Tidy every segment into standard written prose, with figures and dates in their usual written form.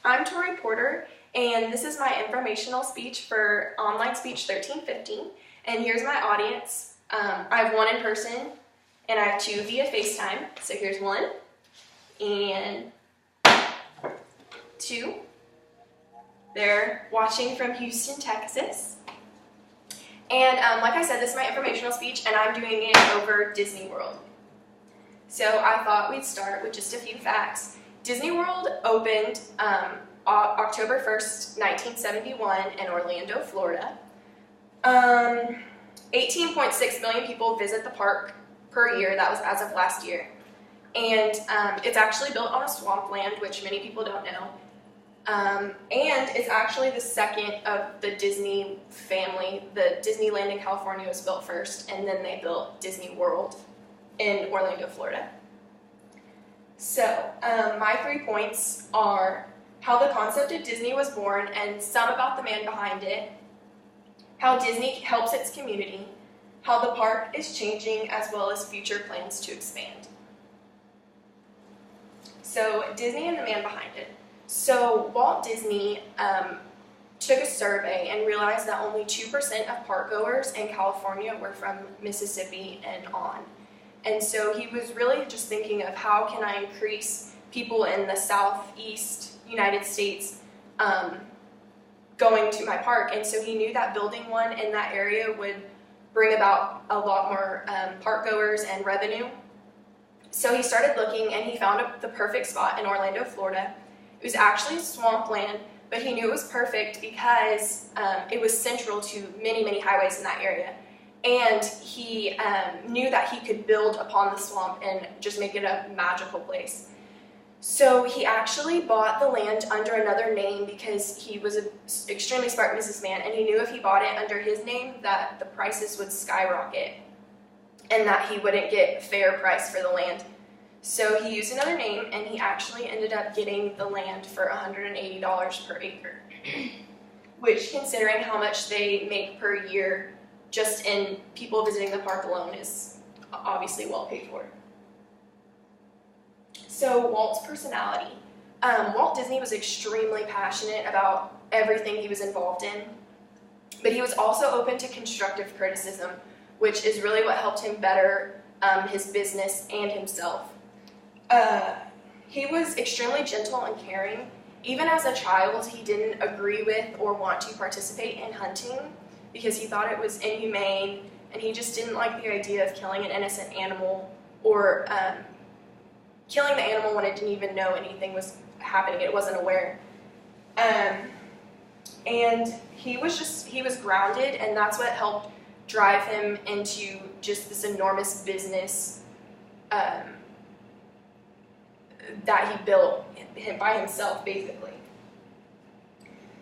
I'm Tori Porter, and this is my informational speech for Online Speech 1315. And here's my audience. I have one in person, and I have two via FaceTime. So here's one, and two. They're watching from Houston, Texas. And like I said, this is my informational speech, and I'm doing it over Disney World. So I thought we'd start with just a few facts. Disney World opened October 1st, 1971 in Orlando, Florida. 18.6 million people visit the park per year. That was as of last year. And it's actually built on a swampland, which many people don't know. And it's actually the second of the Disney family. The Disneyland in California was built first, and then they built Disney World in Orlando, Florida. So, my 3 points are how the concept of Disney was born and some about the man behind it, how Disney helps its community, how the park is changing, as well as future plans to expand. So, Disney and the man behind it. So, Walt Disney took a survey and realized that only 2% of park goers in California were from Mississippi and on. And so he was really just thinking of how can I increase people in the southeast United States going to my park. And so he knew that building one in that area would bring about a lot more park goers and revenue. So he started looking, and he found the perfect spot in Orlando, Florida. It was actually swampland, but he knew it was perfect because it was central to many, many highways in that area. And he knew that he could build upon the swamp and just make it a magical place. So he actually bought the land under another name because he was an extremely smart businessman, and he knew if he bought it under his name that the prices would skyrocket and that he wouldn't get a fair price for the land. So he used another name, and he actually ended up getting the land for $180 per acre, which, considering how much they make per year just in people visiting the park alone, is obviously well paid for. So Walt's personality. Walt Disney was extremely passionate about everything he was involved in, but he was also open to constructive criticism, which is really what helped him better his business and himself. He was extremely gentle and caring. Even as a child, he didn't agree with or want to participate in hunting because he thought it was inhumane, and he just didn't like the idea of killing an innocent animal or killing the animal when it didn't even know anything was happening. It wasn't aware. And he was grounded, and that's what helped drive him into just this enormous business that he built by himself, basically.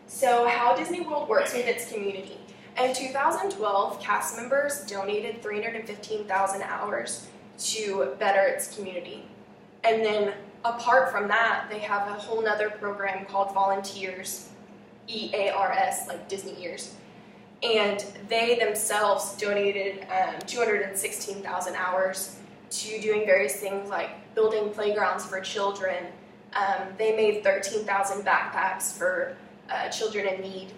So how Disney World works with its community. In 2012, cast members donated 315,000 hours to better its community. And then apart from that, they have a whole nother program called Volunteers, EARS, like Disney Ears. And they themselves donated 216,000 hours to doing various things like building playgrounds for children. They made 13,000 backpacks for children in need.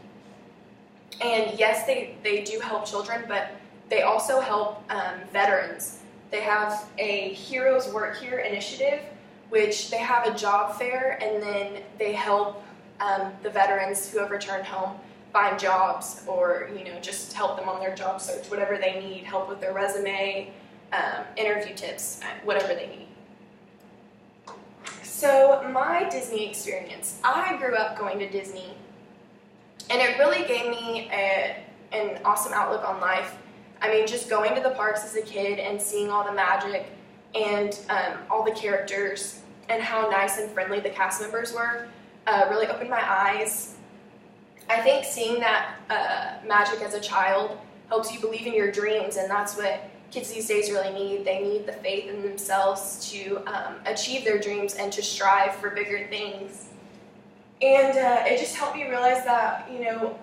And yes, they do help children, but they also help veterans. They have a Heroes Work Here initiative, which they have a job fair, and then they help the veterans who have returned home find jobs, or just help them on their job search, whatever they need, help with their resume, interview tips, whatever they need. So my Disney experience. I grew up going to Disney, and it really gave me an awesome outlook on life. I mean, just going to the parks as a kid and seeing all the magic and all the characters and how nice and friendly the cast members were really opened my eyes. I think seeing that magic as a child helps you believe in your dreams, and that's what kids these days really need. They need the faith in themselves to achieve their dreams and to strive for bigger things. And it just helped me realize that,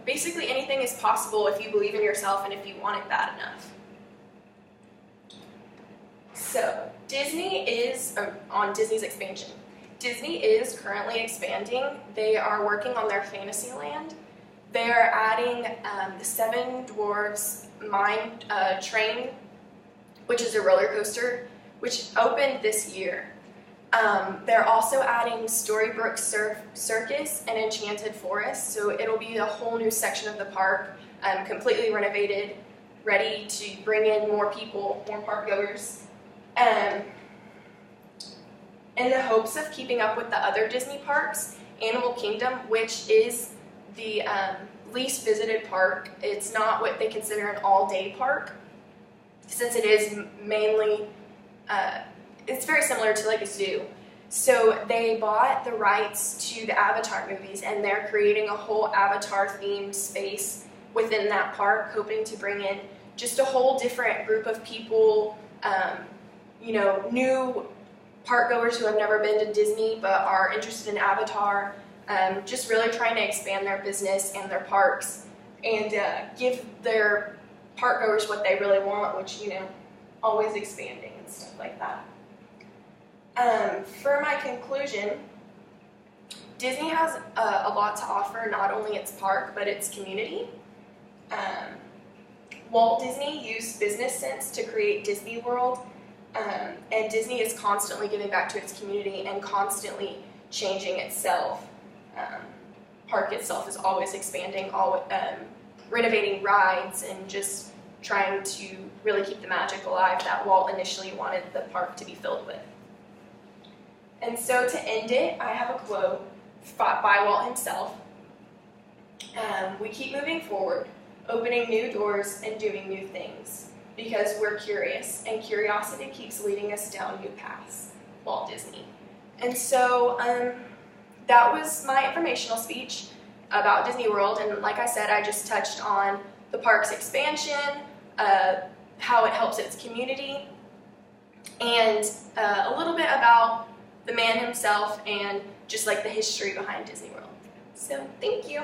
basically anything is possible if you believe in yourself and if you want it bad enough. So, Disney is on Disney's expansion. Disney is currently expanding. They are working on their Fantasyland. They are adding the Seven Dwarfs Mine Train, which is a roller coaster, which opened this year. They're also adding Storybrooke Circus and Enchanted Forest, so it'll be a whole new section of the park, completely renovated, ready to bring in more people, more park goers. In the hopes of keeping up with the other Disney parks, Animal Kingdom, which is the least visited park, it's not what they consider an all-day park, since it is mainly, it's very similar to like a zoo. So they bought the rights to the Avatar movies, and they're creating a whole Avatar-themed space within that park, hoping to bring in just a whole different group of people, new park goers who have never been to Disney but are interested in Avatar, just really trying to expand their business and their parks and give their park goers what they really want, which, always expanding and stuff like that. For my conclusion, Disney has a lot to offer, not only its park, but its community. Walt Disney used business sense to create Disney World, and Disney is constantly giving back to its community and constantly changing itself. Park itself is always expanding, renovating rides, and just trying to really keep the magic alive that Walt initially wanted the park to be filled with. And so to end it, I have a quote by Walt himself. We keep moving forward, opening new doors and doing new things, because we're curious, and curiosity keeps leading us down new paths. Walt Disney. And so that was my informational speech about Disney World, and like I said, I just touched on the park's expansion, how it helps its community, and a little bit about the man himself and just like the history behind Disney World. So thank you.